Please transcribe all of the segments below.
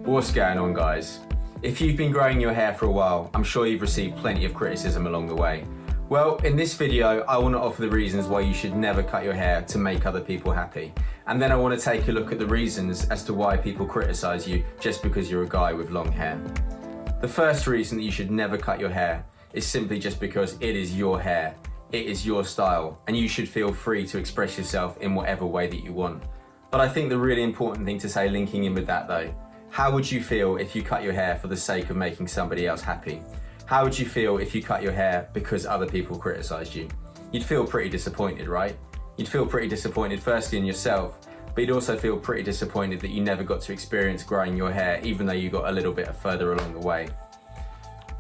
What's going on, guys? If you've been growing your hair for a while, I'm sure you've received plenty of criticism along the way. Well, in this video, I want to offer the reasons why you should never cut your hair to make other people happy. And then I want to take a look at the reasons as to why people criticize you just because you're a guy with long hair. The first reason that you should never cut your hair is simply just because it is your hair, it is your style, and you should feel free to express yourself in whatever way that you want. But I think the really important thing to say linking in with that though, how would you feel if you cut your hair for the sake of making somebody else happy? How would you feel if you cut your hair because other people criticized you? You'd feel pretty disappointed, right? You'd feel pretty disappointed firstly in yourself, but you'd also feel pretty disappointed that you never got to experience growing your hair even though you got a little bit further along the way.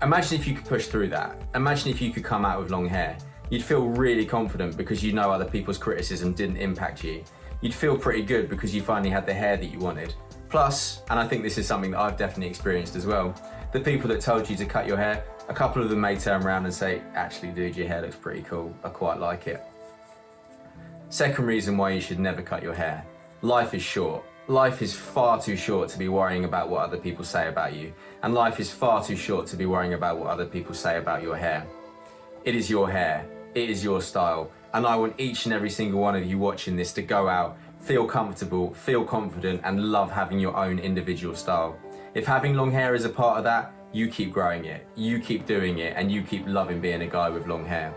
Imagine if you could push through that. Imagine if you could come out with long hair. You'd feel really confident because you know other people's criticism didn't impact you. You'd feel pretty good because you finally had the hair that you wanted. Plus, and I think this is something that I've definitely experienced as well, the people that told you to cut your hair, a couple of them may turn around and say, actually dude, your hair looks pretty cool, I quite like it. Second reason why you should never cut your hair. Life is short. Life is far too short to be worrying about what other people say about you. And life is far too short to be worrying about what other people say about your hair. It is your hair, it is your style. And I want each and every single one of you watching this to go out, feel comfortable, feel confident, and love having your own individual style. If having long hair is a part of that, you keep growing it, you keep doing it, and you keep loving being a guy with long hair.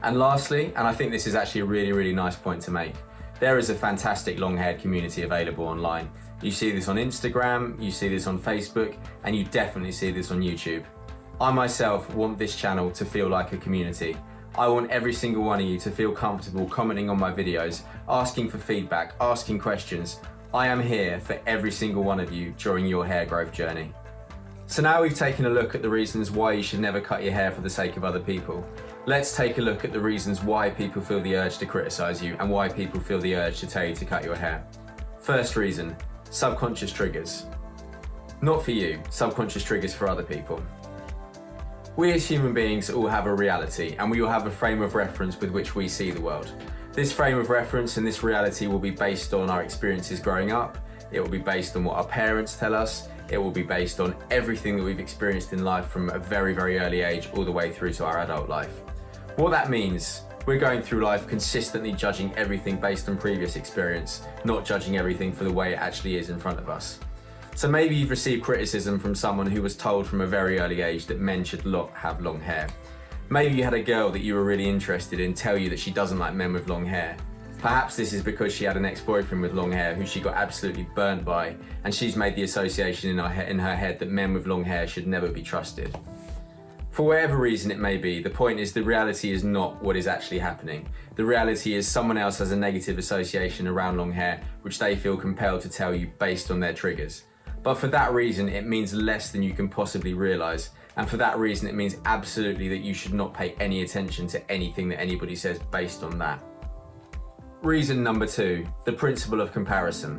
And lastly, and I think this is actually a really, really nice point to make, there is a fantastic long-haired community available online. You see this on Instagram, you see this on Facebook, and you definitely see this on YouTube. I myself want this channel to feel like a community. I want every single one of you to feel comfortable commenting on my videos, asking for feedback, asking questions. I am here for every single one of you during your hair growth journey. So now we've taken a look at the reasons why you should never cut your hair for the sake of other people. Let's take a look at the reasons why people feel the urge to criticize you and why people feel the urge to tell you to cut your hair. First reason, subconscious triggers. Not for you, subconscious triggers for other people. We as human beings all have a reality and we all have a frame of reference with which we see the world. This frame of reference and this reality will be based on our experiences growing up, it will be based on what our parents tell us, it will be based on everything that we've experienced in life from a very, very early age all the way through to our adult life. What that means, we're going through life consistently judging everything based on previous experience, not judging everything for the way it actually is in front of us. So maybe you've received criticism from someone who was told from a very early age that men should not have long hair. Maybe you had a girl that you were really interested in tell you that she doesn't like men with long hair. Perhaps this is because she had an ex-boyfriend with long hair who she got absolutely burnt by, and she's made the association in her head that men with long hair should never be trusted. For whatever reason it may be, the point is the reality is not what is actually happening. The reality is someone else has a negative association around long hair which they feel compelled to tell you based on their triggers. But for that reason it means less than you can possibly realise, and for that reason it means absolutely that you should not pay any attention to anything that anybody says based on that. Reason number 2, the principle of comparison.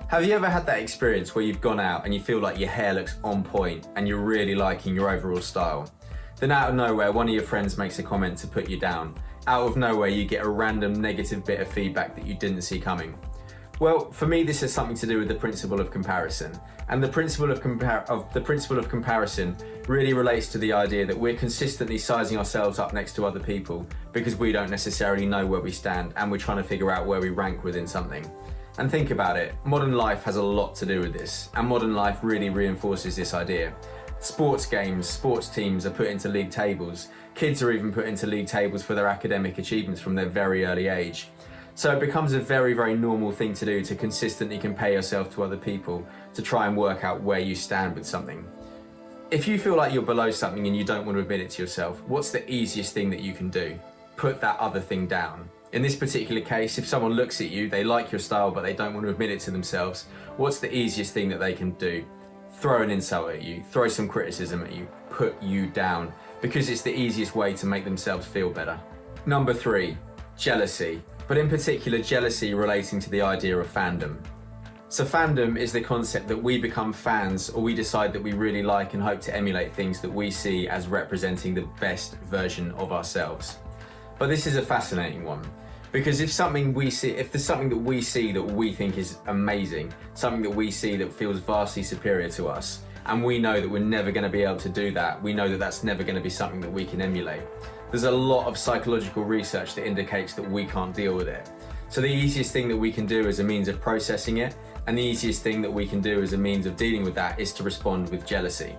Have you ever had that experience where you've gone out and you feel like your hair looks on point and you're really liking your overall style? Then out of nowhere, one of your friends makes a comment to put you down. Out of nowhere, you get a random negative bit of feedback that you didn't see coming. Well, for me, this has something to do with the principle of comparison. And the principle of comparison really relates to the idea that we're consistently sizing ourselves up next to other people because we don't necessarily know where we stand and we're trying to figure out where we rank within something. And think about it, modern life has a lot to do with this, and modern life really reinforces this idea. Sports games, sports teams are put into league tables. Kids are even put into league tables for their academic achievements from their very early age. So it becomes a very, very normal thing to do to consistently compare yourself to other people to try and work out where you stand with something. If you feel like you're below something and you don't want to admit it to yourself, what's the easiest thing that you can do? Put that other thing down. In this particular case, if someone looks at you, they like your style, but they don't want to admit it to themselves, what's the easiest thing that they can do? Throw an insult at you, throw some criticism at you, put you down, because it's the easiest way to make themselves feel better. Number 3, jealousy, but in particular jealousy relating to the idea of fandom. So fandom is the concept that we become fans, or we decide that we really like and hope to emulate things that we see as representing the best version of ourselves. But this is a fascinating one. Because if there's something that we see that we think is amazing, something that we see that feels vastly superior to us, and we know that we're never going to be able to do that, we know that that's never going to be something that we can emulate. There's a lot of psychological research that indicates that we can't deal with it. So the easiest thing that we can do as a means of processing it, and the easiest thing that we can do as a means of dealing with that, is to respond with jealousy.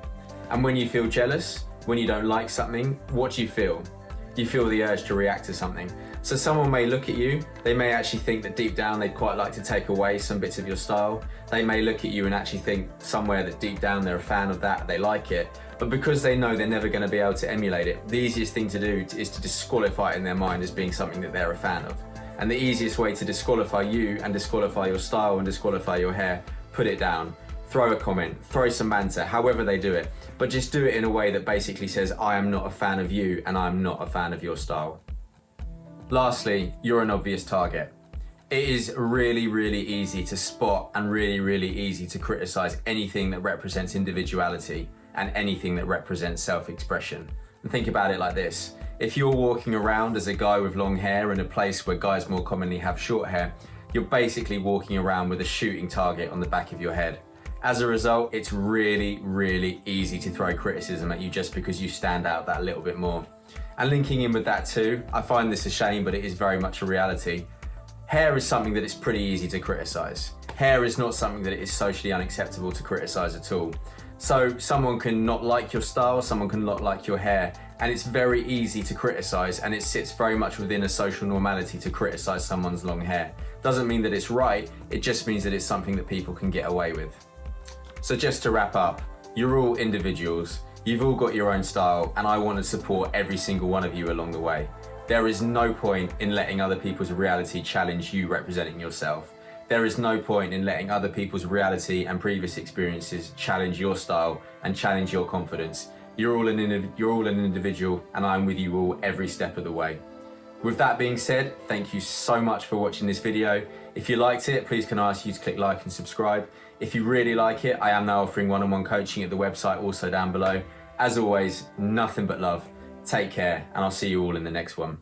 And when you feel jealous, when you don't like something, what do you feel? You feel the urge to react to something. So someone may look at you, they may actually think that deep down they'd quite like to take away some bits of your style. They may look at you and actually think somewhere that deep down they're a fan of that, they like it. But because they know they're never going to be able to emulate it, the easiest thing to do is to disqualify it in their mind as being something that they're a fan of. And the easiest way to disqualify you and disqualify your style and disqualify your hair, put it down. Throw a comment, throw some banter, however they do it. But just do it in a way that basically says, I am not a fan of you and I'm not a fan of your style. Lastly, you're an obvious target. It is really, really easy to spot and really, really easy to criticize anything that represents individuality and anything that represents self-expression. And think about it like this. If you're walking around as a guy with long hair in a place where guys more commonly have short hair, you're basically walking around with a shooting target on the back of your head. As a result, it's really, really easy to throw criticism at you just because you stand out that little bit more. And linking in with that too, I find this a shame, but it is very much a reality. Hair is something that is pretty easy to criticize. Hair is not something that is socially unacceptable to criticize at all. So someone can not like your style, someone can not like your hair, and it's very easy to criticize, and it sits very much within a social normality to criticize someone's long hair. Doesn't mean that it's right, it just means that it's something that people can get away with. So just to wrap up, you're all individuals, you've all got your own style, and I want to support every single one of you along the way. There is no point in letting other people's reality challenge you representing yourself. There is no point in letting other people's reality and previous experiences challenge your style and challenge your confidence. You're all an individual, and I'm with you all every step of the way. With that being said, thank you so much for watching this video. If you liked it, please can I ask you to click like and subscribe. If you really like it, I am now offering one-on-one coaching at the website also down below. As always, nothing but love. Take care, and I'll see you all in the next one.